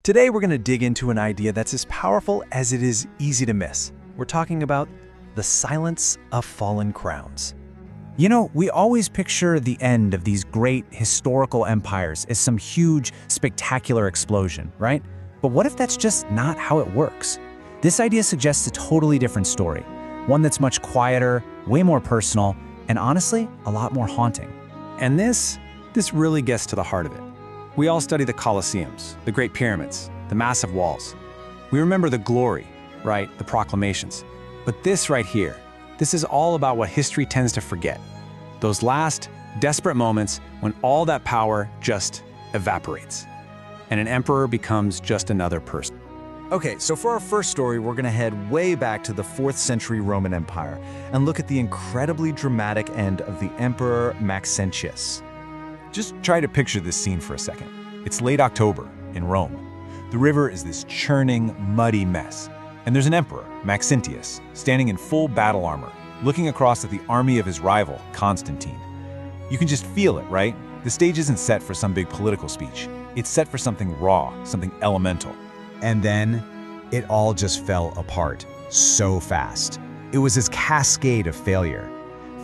Today we're going to dig into an idea that's as powerful as it is easy to miss. We're talking about the silence of fallen crowns. You know, we always picture the end of these great historical empires as some huge, spectacular explosion, right? But what if that's just not how it works? This idea suggests a totally different story, one that's much quieter, way more personal, and honestly, a lot more haunting. And this really gets to the heart of it. We all study the Colosseums, the Great Pyramids, the massive walls. We remember the glory, right? The proclamations. But this right here, this is all about what history tends to forget. Those last, desperate moments when all that power just evaporates, and an emperor becomes just another person. Okay, so for our first story, we're gonna head way back to the 4th century Roman Empire and look at the incredibly dramatic end of the Emperor Maxentius. Just try to picture this scene for a second. It's late October in Rome. The river is this churning, muddy mess, and there's an emperor, Maxentius, standing in full battle armor, looking across at the army of his rival, Constantine. You can just feel it, right? The stage isn't set for some big political speech. It's set for something raw, something elemental. And then it all just fell apart so fast. It was this cascade of failure.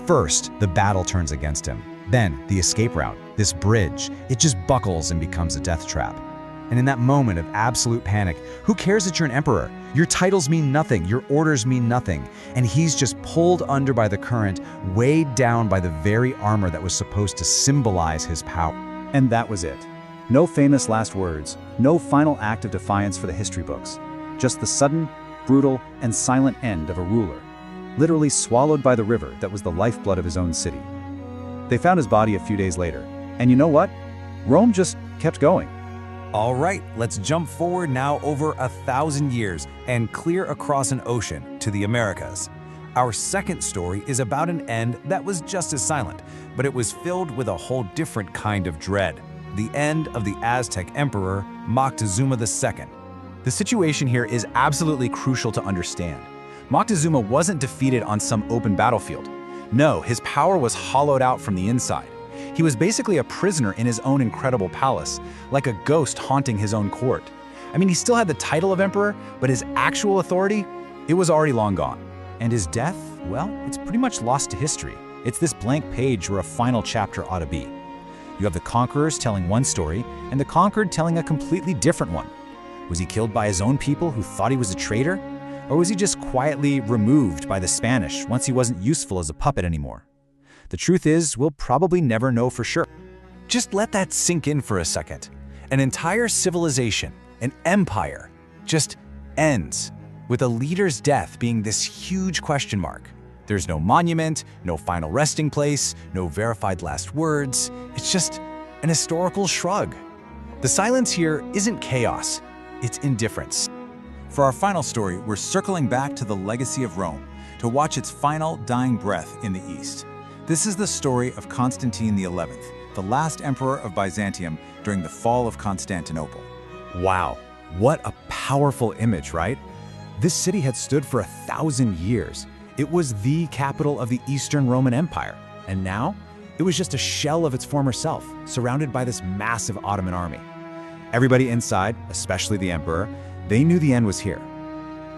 First, the battle turns against him. Then, the escape route, this bridge, it just buckles and becomes a death trap. And in that moment of absolute panic, who cares that you're an emperor? Your titles mean nothing, your orders mean nothing. And he's just pulled under by the current, weighed down by the very armor that was supposed to symbolize his power. And that was it. No famous last words, no final act of defiance for the history books. Just the sudden, brutal, and silent end of a ruler, literally swallowed by the river that was the lifeblood of his own city. They found his body a few days later, and you know what? Rome just kept going. All right, let's jump forward now over 1,000 years and clear across an ocean to the Americas. Our second story is about an end that was just as silent, but it was filled with a whole different kind of dread. The end of the Aztec Emperor Moctezuma II. The situation here is absolutely crucial to understand. Moctezuma wasn't defeated on some open battlefield. No, his power was hollowed out from the inside. He was basically a prisoner in his own incredible palace, like a ghost haunting his own court. I mean, he still had the title of emperor, but his actual authority, it was already long gone. And his death, well, it's pretty much lost to history. It's this blank page where a final chapter ought to be. You have the conquerors telling one story, and the conquered telling a completely different one. Was he killed by his own people who thought he was a traitor? Or was he just quietly removed by the Spanish once he wasn't useful as a puppet anymore? The truth is, we'll probably never know for sure. Just let that sink in for a second. An entire civilization, an empire, just ends, with a leader's death being this huge question mark. There's no monument, no final resting place, no verified last words. It's just an historical shrug. The silence here isn't chaos, it's indifference. For our final story, we're circling back to the legacy of Rome to watch its final dying breath in the East. This is the story of Constantine XI, the last emperor of Byzantium during the fall of Constantinople. Wow, what a powerful image, right? This city had stood for 1,000 years. It was the capital of the Eastern Roman Empire. And now, it was just a shell of its former self, surrounded by this massive Ottoman army. Everybody inside, especially the emperor, they knew the end was here.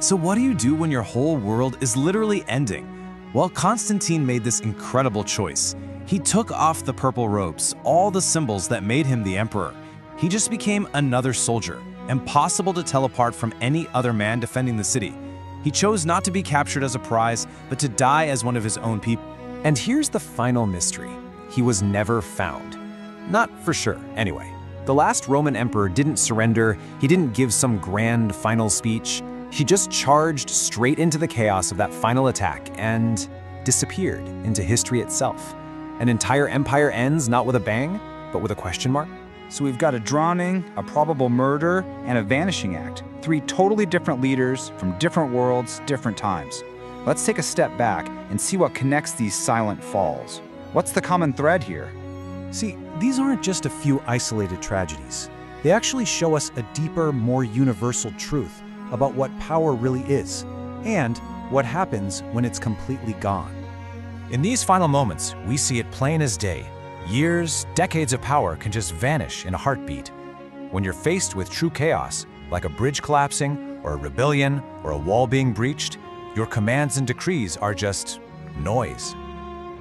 So what do you do when your whole world is literally ending? Well, Constantine made this incredible choice. He took off the purple robes, all the symbols that made him the emperor. He just became another soldier, impossible to tell apart from any other man defending the city. He chose not to be captured as a prize, but to die as one of his own people. And here's the final mystery. He was never found. Not for sure, anyway. The last Roman emperor didn't surrender, he didn't give some grand final speech. He just charged straight into the chaos of that final attack and disappeared into history itself. An entire empire ends not with a bang, but with a question mark. So we've got a drowning, a probable murder, and a vanishing act. 3 totally different leaders from different worlds, different times. Let's take a step back and see what connects these silent falls. What's the common thread here? See, these aren't just a few isolated tragedies. They actually show us a deeper, more universal truth about what power really is, and what happens when it's completely gone. In these final moments, we see it plain as day. Years, decades of power can just vanish in a heartbeat. When you're faced with true chaos, like a bridge collapsing, or a rebellion, or a wall being breached, your commands and decrees are just noise.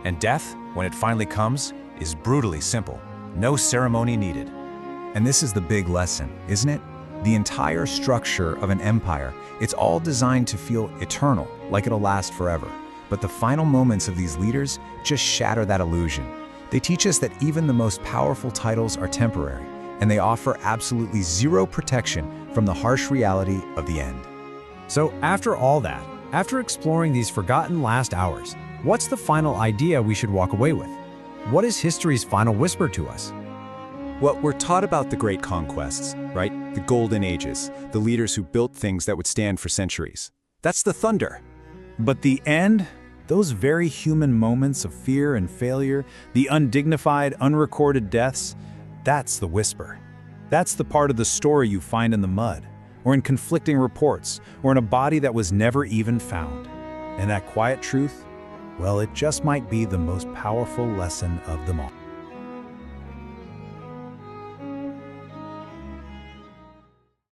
And death, when it finally comes, is brutally simple. No ceremony needed. And this is the big lesson, isn't it? The entire structure of an empire, it's all designed to feel eternal, like it'll last forever. But the final moments of these leaders just shatter that illusion. They teach us that even the most powerful titles are temporary, and they offer absolutely zero protection from the harsh reality of the end. So after all that, after exploring these forgotten last hours, what's the final idea we should walk away with? What is history's final whisper to us? Well, we're taught about the great conquests, right? The golden ages, the leaders who built things that would stand for centuries. That's the thunder. But the end, those very human moments of fear and failure, the undignified, unrecorded deaths, that's the whisper. That's the part of the story you find in the mud, or in conflicting reports, or in a body that was never even found. And that quiet truth, well, it just might be the most powerful lesson of them all.